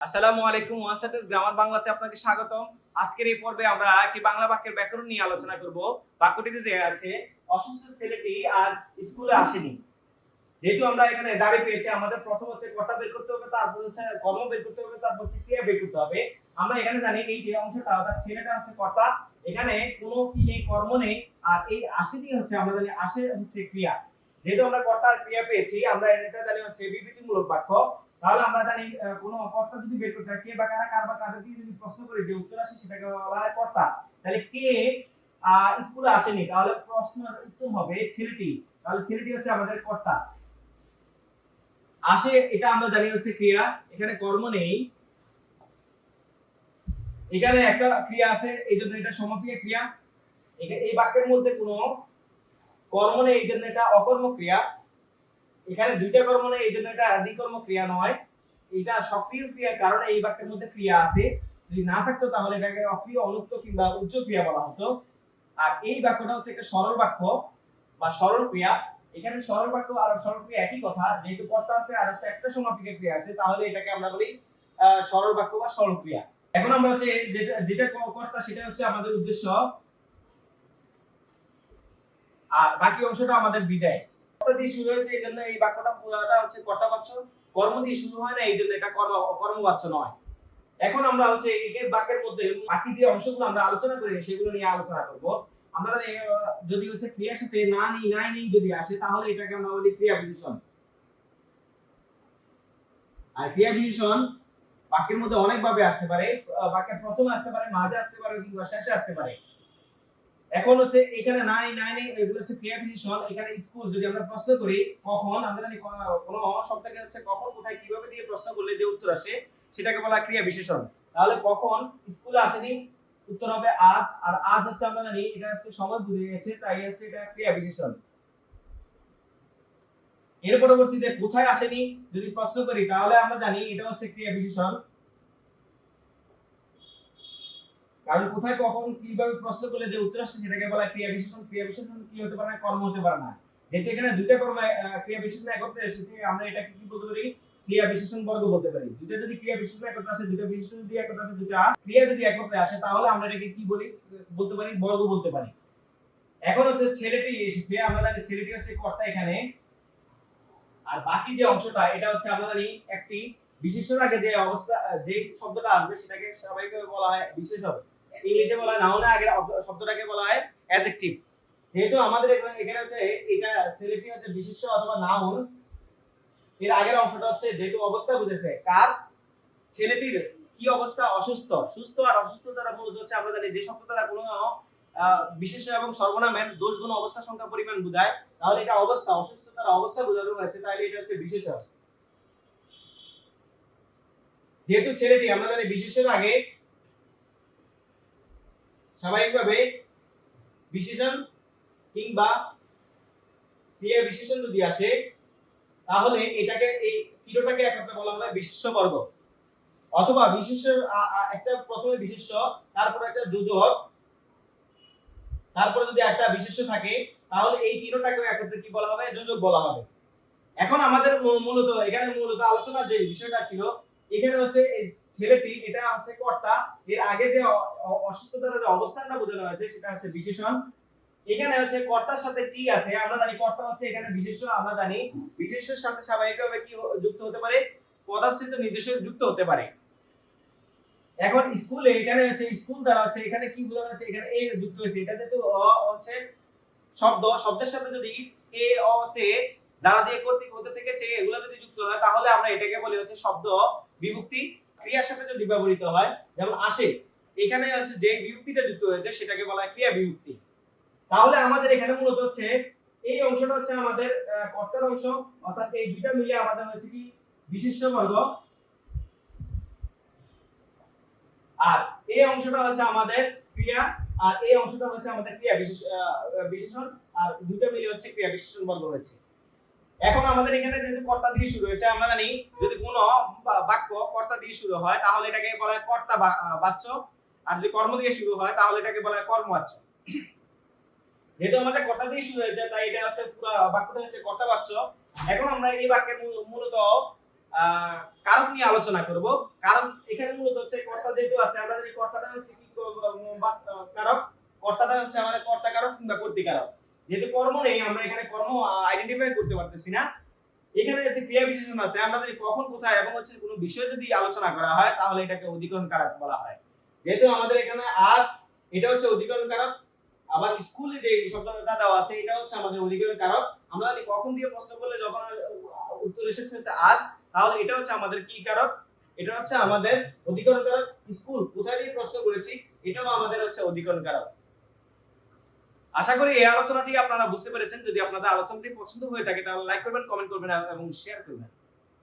আসসালামু আলাইকুম। One sentence grammar বাংলাতে আপনাকে স্বাগতম। আজকের এই পর্বে আমরা একটি বাংলা বাক্যের ব্যাকরণ নিয়ে আলোচনা করব। বাক্যটিতে দেয়া আছে, অসুস্থ ছেলেটি আজ স্কুলে আসেনি। যেহেতু আমরা এখানে দাঁড়িয়ে পেয়েছি, আমাদের প্রথম হচ্ছে কর্তা বের করতে হবে, তারপর হচ্ছে কর্ম বের করতে হবে, তারপর হচ্ছে ক্রিয়া বের করতে হবে। আমরা এখানে জানি এই যে অংশটা অর্থাৎ ছেলেটা হচ্ছে কর্তা, এখানে কোনো কি নেই, কর্ম নেই। আর এই আসেনি হচ্ছে আমরা জানি আসে হচ্ছে ক্রিয়া। যেহেতু আমরা কর্তা আর ক্রিয়া পেয়েছি, আমরা এটা জানি হচ্ছে বিবৃতিমূলক বাক্য। তাহলে আমরা জানি কোনো কর্তা যদি বের করতে হয়, কে বা কারা, কার বা কাদের দিয়ে যদি প্রশ্ন করি যে উত্তর আসে, সেটাকে বলা হয় কর্তা। তাহলে কে স্কুলে আসেনি, তাহলে প্রশ্নের উত্তর হবে ছেলেটি। তাহলে ছেলেটি হচ্ছে আমাদের কর্তা। আসে এটা আমরা জানি হচ্ছে ক্রিয়া, এখানে কর্ম নেই। এখানে একটা ক্রিয়া আছে, এই জন্য এটা সমাপিকা ক্রিয়া। এই বাক্যের মধ্যে কোনো কর্ম নেই, এই জন্য এটা অকর্ম ক্রিয়া। এখানে দুইটা কর্ম নেই, এই জন্য এটা দ্বিকর্ম ক্রিয়া নয়। এটা সক্রিয় ক্রিয়ার কারণে এই বাক্যের মধ্যে ক্রিয়া আছে। যদি না থাকতো তাহলে এটাকে অক্রিয়, অনুক্ত কিংবা উচ্চ ক্রিয়া বলা হতো। আর এই বাক্যটা হচ্ছে একটা সরল বাক্য বা সরল ক্রিয়া। এখানে সরল বাক্য আর সরল ক্রিয়া একই কথা, যেহেতু কর্তা আছে আর হচ্ছে একটা সমাপিকা ক্রিয়া আছে, তাহলে এটাকে আমরা বলি সরল বাক্য বা সরল ক্রিয়া। এখন আমরা হচ্ছে যেটা যেটা কর্তা সেটা হচ্ছে আমাদের উদ্দেশ্য, আর বাকি অংশটা আমাদের বিদায়। কর্তা দিয়ে শুরু হয়েছে, এই জন্য এই বাক্যটা পুরোটা হচ্ছে কর্তাবাচ্য। কর্ম দিয়ে শুরু হয় না, এই জন্য এটা কর্মবাচ্য নয়। এখন আমরা হচ্ছে এই বাক্যের মধ্যে বাকি যে অংশগুলো আমরা আলোচনা করি সেগুলো নিয়ে আলোচনা করব। আমরা জানি যদি হচ্ছে ক্রিয়ার সাথে না নেই নাই নেই যদি আসে, তাহলে এটাকে আমরা বলি ক্রিয়া বিশেষণ। আর ক্রিয়া বিশেষণ বাক্যের মধ্যে অনেক ভাবে আসতে পারে। বাক্যের প্রথমে আসতে পারে, মাঝে আসতে পারে, কিংবা শেষে আসতে পারে। এখন হচ্ছে এখানে নাই নাই নেই এগুলো হচ্ছে ক্রিয়া বিশেষণ। এখানে স্কুল যদি আমরা প্রশ্ন করি কখন, আমরা জানি কোনো শব্দকে হচ্ছে কখন, কোথায়, কিভাবে দিয়ে প্রশ্ন করলে যে উত্তর আসে সেটাকে বলা ক্রিয়া বিশেষণ। তাহলে কখন স্কুলে আসেনি, উত্তর হবে আজ। আর আজ হচ্ছে আমরা জানি এটা হচ্ছে সময় বুঝে গেছে, তাই হচ্ছে এটা ক্রিয়া বিশেষণ। এর পরবর্তীতে কোথায় আসেনি যদি প্রশ্ন করি, তাহলে আমরা জানি এটা হচ্ছে ক্রিয়া বিশেষণ। কারণ কোথায়, কখন, কিভাবে প্রশ্ন করলে যে উত্তর আসে সেটাকে বলা ক্রিয়া বিশেষণ। ক্রিয়া বিশেষণ কি হতে পারে না, কর্ম হতে পারে না। যেহেতু এখানে দুইটা কর্ম ক্রিয়া বিশেষণ একত্রে এসেছে, আমরা এটাকে কি বলতে পারি, ক্রিয়া বিশেষণ বর্গ বলতে পারি। দুইটা যদি ক্রিয়া বিশেষণ একত্রে আসে, দুইটা বিশেষণ যদি একত্রে আসে, দুইটা ক্রিয়া যদি একত্রে আসে, তাহলে আমরা এটাকে কি বলি, বলতে পারি বর্গ বলতে পারি। এখন হচ্ছে ছেলেটি এসেছে, আমরা জানি ছেলেটি হচ্ছে কর্তা এখানে। আর বাকি যে অংশটা এটা হচ্ছে আমরা জানি একটি বিশেষণের আগে যে অবস্থা, যে শব্দটা আসবে সেটাকে স্বাভাবিকভাবে বলা হয় বিশেষণ। ইংলিশে বলা হয় নাউনের আগে শব্দটাকে বলা হয় অ্যাডজেক্টিভ। যেহেতু আমাদের এখানে হচ্ছে এটা ছেলেটি হচ্ছে বিশেষ্য অথবা নাউন, এর আগের অংশটা হচ্ছে যেহেতু অবস্থা বুঝেছে কার, ছেলেটির কি অবস্থা, অসুস্থ। সুস্থ আর অসুস্থ দ্বারা মূলত হচ্ছে আমরা জানি যে শব্দ দ্বারা কোনো বিশেষ্য এবং সর্বনামের দোষ গুণ অবস্থা সংখ্যা পরিমাণ বোঝায়, তাহলে এটা অবস্থা, অসুস্থ দ্বারা অবস্থা বোঝানো হয়েছে, তাহলে এটা হচ্ছে বিশেষ্য। যেহেতু ছেলেটি আমরা জানি বিশেষের আগে স্বাভাবিকভাবে বিশেষণ কিংবা ক্রিয়া বিশেষণ যদি আসে, তাহলে এটাকে এই তিনটাকে একত্রে বলা হবে বিশেষ্য বর্গ। অথবা বিশেষ্যের একটা প্রথমে বিশেষ্য, তারপর একটা যোজক, তারপরে যদি একটা বিশেষ্য থাকে, তাহলে এই তিনটাকে একত্রে কি বলা হবে, যোজক বলা হবে। এখন আমাদের মূলত এখানে মূলত আলোচনার যে বিষয়টা ছিল, এখানে হচ্ছে এই ছেলেটি এটা হচ্ছে কর্তা, এর আগে যে অসুস্থতার যে অবস্থানটা বোঝানো হয়েছে সেটা হচ্ছে বিশেষণ। এখানে হচ্ছে কর্তার সাথে টি আছে, আমরা জানি কর্তা হচ্ছে এখানে বিশেষ্য। আমরা জানি বিশেষ্যের সাথে স্বাভাবিকভাবে কি যুক্ত হতে পারে, পদাশ্রিত নির্দেশক যুক্ত হতে পারে। এখন স্কুলে এখানে হচ্ছে স্কুল দ্বারা হচ্ছে এখানে কি বোঝানো হচ্ছে, এখানে এ যুক্ত হয়েছে, এটা যেহেতু হচ্ছে শব্দ, শব্দের সাথে যদি এ অ তে দ্বারা দিয়ে কর্তৃক হতে থেকে চে এগুলো যদি যুক্ত হয়, তাহলে আমরা এটাকে বলি হচ্ছে শব্দ বিভক্তি। ক্রিয়ার সাথে যদি ব্যবহৃত হয়, যেমন আসে, এখানে হচ্ছে যে বিভক্তিটা যুক্ত হয়েছে সেটাকে বলা হয় ক্রিয়া বিভক্তি। তাহলে আমাদের এখানে মূলত হচ্ছে এই অংশটা হচ্ছে আমাদের কর্তার অংশ, অর্থাৎ এই দুইটা মিলে আমাদের হচ্ছে কি বিশেষ্য বর্গ। আর এই অংশটা হচ্ছে আমাদের ক্রিয়া, আর এই অংশটা হচ্ছে আমাদের ক্রিয়া বিশেষণ। আর দুটো মিলে হচ্ছে ক্রিয়া বিশেষণ বর্গ হয়েছে। এখন আমাদের এখানে যেহেতু কর্তা দিয়ে শুরু হয়েছে, আমরা জানি যদি কোনো বাক্য কর্তা দিয়ে শুরু হয় তাহলে এটাকে বলা হয় কর্তা বাচ্য, আর যদি কর্ম দিয়ে শুরু হয় তাহলে এটাকে বলা হয় কর্মবাচ্য। যেহেতু আমাদের কর্তা দিয়ে শুরু হয়েছে, তাই এটা হচ্ছে পুরো বাক্যটা হচ্ছে কর্তা বাচ্য। এখন আমরা এই বাক্যের মূলত কারক নিয়ে আলোচনা করব। কারণ এখানে মূলত হচ্ছে কর্তা যেহেতু আছে, আমরা জানি কর্তাটা হচ্ছে কি কারক, কর্তাটা হচ্ছে আমাদের কর্তা কারক কিংবা কর্তৃকারক। যেহেতু কর্ম নেই, আমরা এখানে কর্ম আইডেন্টিফাই করতে পারতেছি না। এখানে হচ্ছে ক্রিয়া বিশেষণ আছে, আমরা জানি কখন কোথায় এবং হচ্ছে কোনো বিষয় যদি আলোচনা করা হয় তাহলে এটাকে অধিকরণ কারক বলা হয়। যেহেতু আমাদের এখানে আজ এটা হচ্ছে অধিকরণ কারক, আবার স্কুলে যে শব্দটা দেওয়া আছে এটা হচ্ছে আমাদের অধিকরণ কারক। আমরা জানি কখন দিয়ে প্রশ্ন করলে যখন উত্তর এসেছে হচ্ছে আজ, তাহলে এটা হচ্ছে আমাদের কি কারক, এটা হচ্ছে আমাদের অধিকরণ কারক। স্কুল কোথায় দিয়ে প্রশ্ন করেছি, এটাও আমাদের হচ্ছে অধিকরণ কারক। আশা করি এই আলোচনাটি আপনারা বুঝতে পেরেছেন। যদি আপনাদের আলোচনাটি পছন্দ হয়ে থাকে তাহলে লাইক করবেন, কমেন্ট করবেন এবং শেয়ার করবেন।